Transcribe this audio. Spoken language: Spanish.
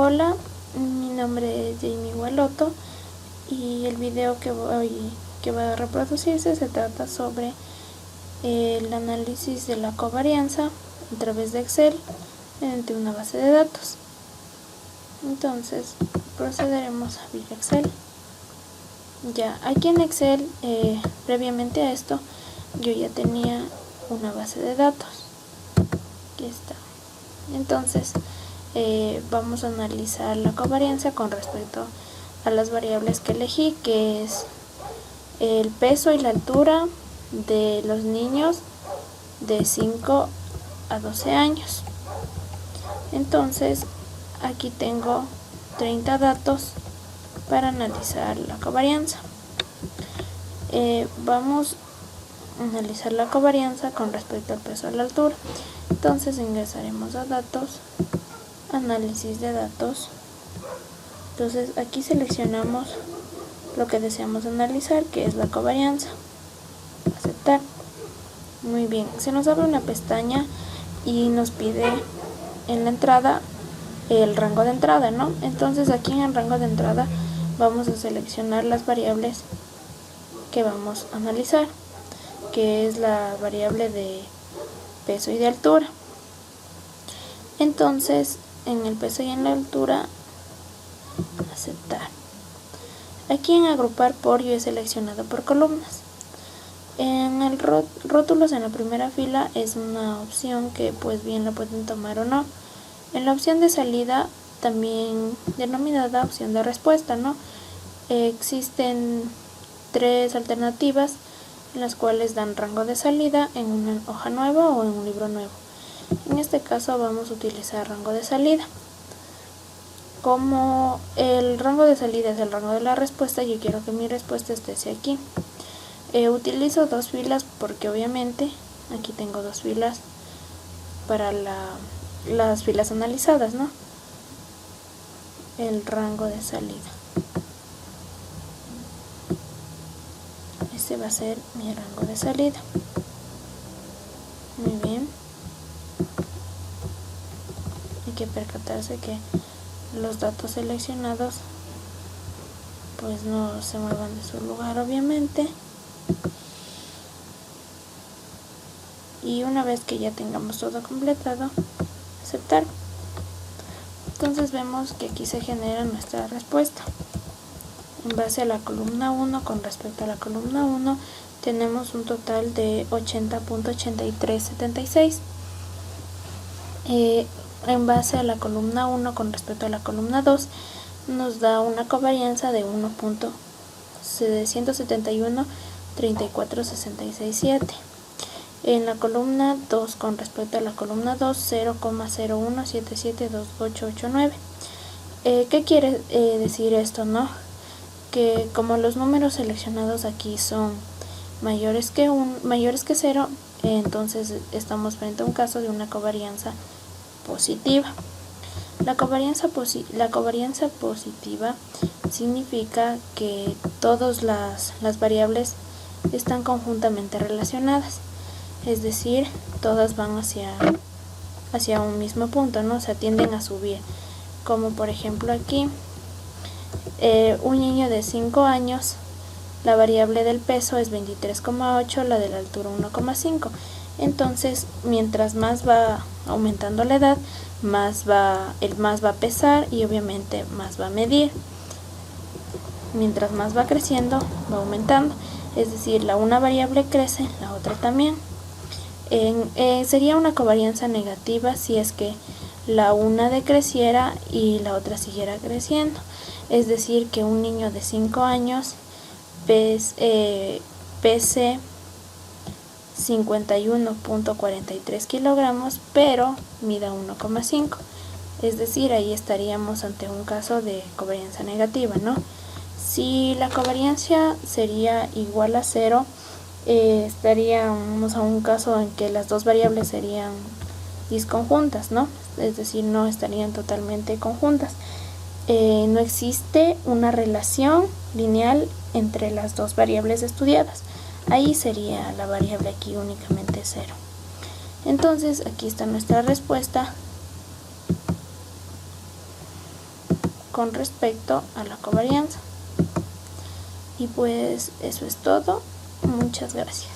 Hola, mi nombre es Jamie Gualoto y el video que va a reproducirse se trata sobre el análisis de la covarianza a través de Excel mediante una base de datos. Entonces procederemos a abrir Excel. Ya aquí en Excel, previamente a esto, yo ya tenía una base de datos. Aquí está. Entonces vamos a analizar la covarianza con respecto a las variables que elegí, que es el peso y la altura de los niños de 5 a 12 años. Entonces aquí tengo 30 datos para analizar la covarianza. Vamos a analizar la covarianza con respecto al peso y la altura. Entonces ingresaremos a datos, análisis de datos. Entonces aquí seleccionamos lo que deseamos analizar, que es la covarianza. Aceptar. Muy bien, se nos abre una pestaña y nos pide en la entrada el rango de entrada, ¿no? Entonces aquí en el rango de entrada vamos a seleccionar las variables que vamos a analizar, que es la variable de peso y de altura. Entonces en el peso y en la altura, aceptar. Aquí en agrupar por, yo he seleccionado por columnas. En el rótulos en la primera fila es una opción que pues bien la pueden tomar o no. En la opción de salida, también denominada opción de respuesta, ¿no? Existen 3 alternativas en las cuales dan rango de salida en una hoja nueva o en un libro nuevo. En este caso vamos a utilizar rango de salida. Como el rango de salida es el rango de la respuesta, yo quiero que mi respuesta esté hacia aquí. Utilizo 2 filas porque obviamente aquí tengo 2 filas para las filas analizadas, ¿no? El rango de salida. Este va a ser mi rango de salida. Muy bien. Hay que percatarse que los datos seleccionados pues no se muevan de su lugar, obviamente. Y una vez que ya tengamos todo completado, aceptar. Entonces vemos que aquí se genera nuestra respuesta. En base a la columna 1, con respecto a la columna 1, tenemos un total de 80.8376. En base a la columna 1, con respecto a la columna 2, nos da una covarianza de 1.171.3466.7. En la columna 2, con respecto a la columna 2, 0,01772889. ¿Qué quiere decir esto, no? Que como los números seleccionados aquí son mayores que 0, entonces estamos frente a un caso de una covarianza positiva. La covarianza positiva significa que todas las variables están conjuntamente relacionadas. Es decir, todas van hacia un mismo punto, ¿no? O sea, tienden a subir. Como por ejemplo aquí, un niño de 5 años, la variable del peso es 23,8, la de la altura 1,5. Entonces, mientras más va aumentando la edad, más va a pesar y obviamente más va a medir. Mientras más va creciendo, va aumentando. Es decir, una variable crece, la otra también. Sería una covarianza negativa si es que la una decreciera y la otra siguiera creciendo. Es decir, que un niño de 5 años pese 51.43 kilogramos, pero mida 1,5. Es decir, ahí estaríamos ante un caso de covarianza negativa, ¿no? Si la covarianza sería igual a 0, estaríamos a un caso en que las dos variables serían disconjuntas, ¿no? Es decir, no estarían totalmente conjuntas. No existe una relación lineal entre las dos variables estudiadas. Ahí sería la variable aquí únicamente 0. Entonces aquí está nuestra respuesta. con respecto a la covarianza. Y pues eso es todo. Muchas gracias.